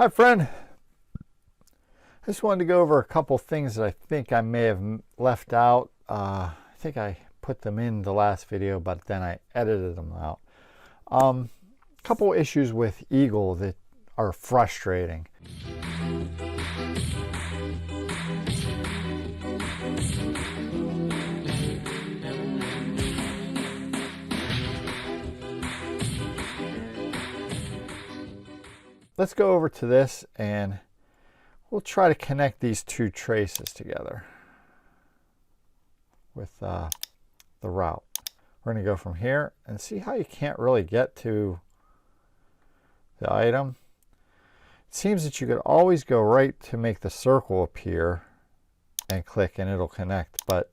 Hi friend, I just wanted to go over a couple things that I think I may have left out. I think I put them in the last video, but then I edited them out. Couple issues with Eagle that are frustrating. Let's go over to this and we'll try to connect these two traces together with the route. We're going to go from here and see how you can't really get to the item. It seems that you could always go right to make the circle appear and click and it'll connect, but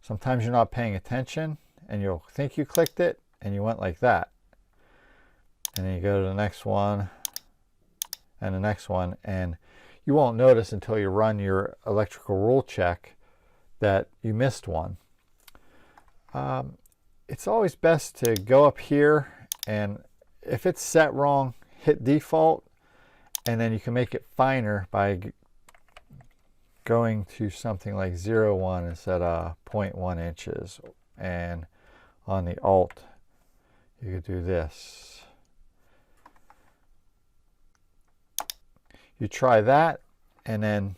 sometimes you're not paying attention and you'll think you clicked it and you went like that. And then you go to the next one and the next one, and you won't notice until you run your electrical rule check that you missed one. It's always best to go up here, and if it's set wrong, hit default, and then you can make it finer by going to something like 0.1 instead of 0.1 inches. And on the Alt, you could do this. You try that, and then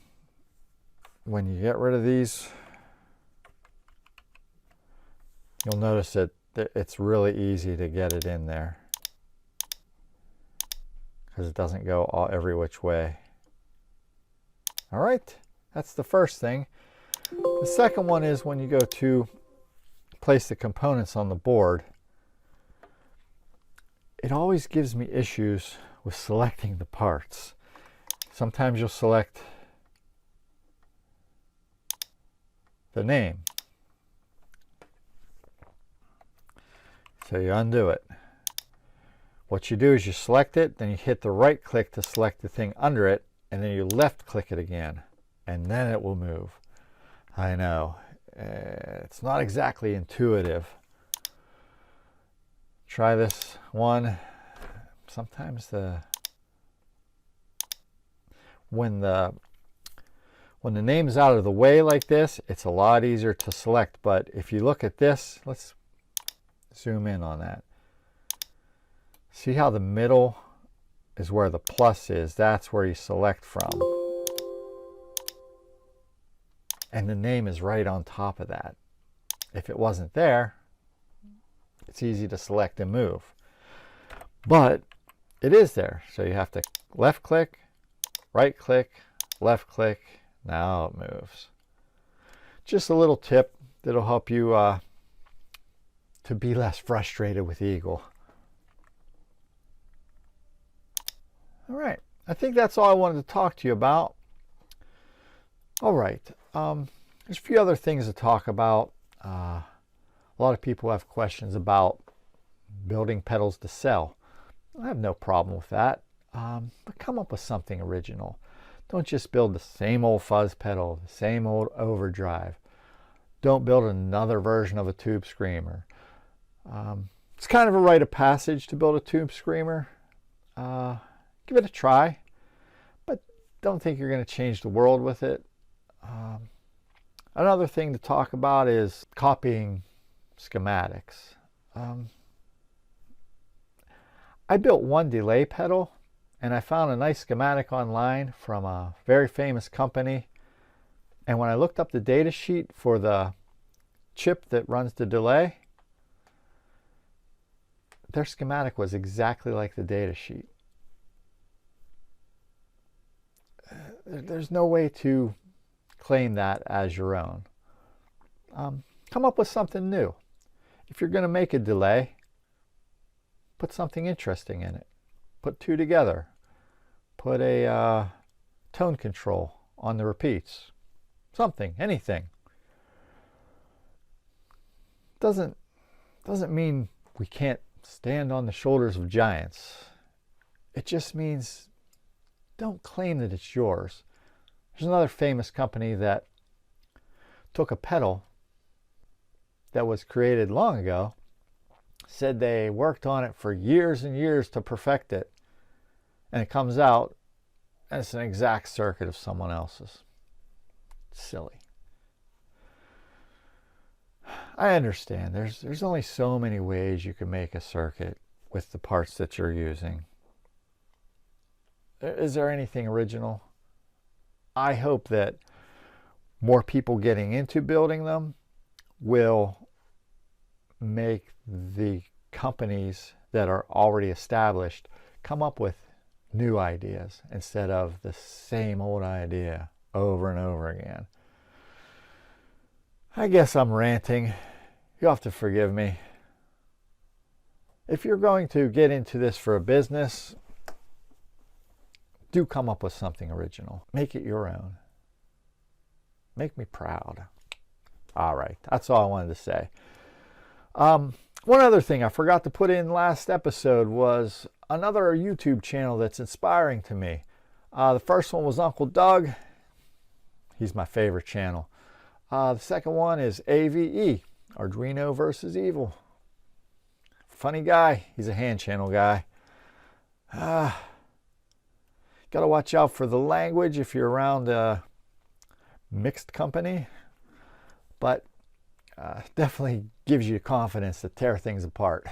when you get rid of these, you'll notice that it's really easy to get it in there because it doesn't go every which way. All right, that's the first thing. The second one is when you go to place the components on the board, it always gives me issues with selecting the parts. Sometimes you'll select the name. So you undo it. What you do is you select it, then you hit the right click to select the thing under it, and then you left click it again, and then it will move. I know, it's not exactly intuitive. Try this one. Sometimes when the name's out of the way like this, it's a lot easier to select. But if you look at this, let's zoom in on that. See how the middle is where the plus is? That's where you select from. And the name is right on top of that. If it wasn't there, it's easy to select and move. But it is there. So you have to left click, right click, left click, now it moves. Just a little tip that'll help you to be less frustrated with Eagle. All right, I think that's all I wanted to talk to you about. All right, there's a few other things to talk about. A lot of people have questions about building pedals to sell. I have no problem with that. But come up with something original. Don't just build the same old fuzz pedal, the same old overdrive. Don't build another version of a tube screamer. It's kind of a rite of passage to build a tube screamer. Give it a try, but don't think you're going to change the world with it. Another thing to talk about is copying schematics. I built one delay pedal, and I found a nice schematic online from a very famous company. And when I looked up the data sheet for the chip that runs the delay, their schematic was exactly like the data sheet. There's no way to claim that as your own. Come up with something new. If you're going to make a delay, put something interesting in it. Put two together. Put a tone control on the repeats. Something, anything. Doesn't mean we can't stand on the shoulders of giants. It just means don't claim that it's yours. There's another famous company that took a pedal that was created long ago, said they worked on it for years and years to perfect it, and it comes out and it's an exact circuit of someone else's. It's silly. I understand. There's only so many ways you can make a circuit with the parts that you're using. Is there anything original? I hope that more people getting into building them will make the companies that are already established come up with new ideas instead of the same old idea over and over again. I guess I'm ranting. You'll have to forgive me. If you're going to get into this for a business, do come up with something original. Make it your own. Make me proud. All right, that's all I wanted to say. One other thing I forgot to put in last episode was another YouTube channel that's inspiring to me. The first one was Uncle Doug. He's my favorite channel. The second one is AVE, Arduino versus Evil. Funny guy. He's a hand channel guy. Got to watch out for the language if you're around a mixed company. But definitely gives you confidence to tear things apart.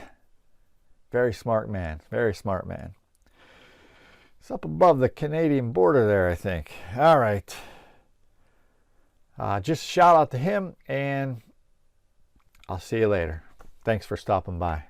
Very smart man. Very smart man. It's up above the Canadian border there, I think. All right. Just shout out to him, and I'll see you later. Thanks for stopping by.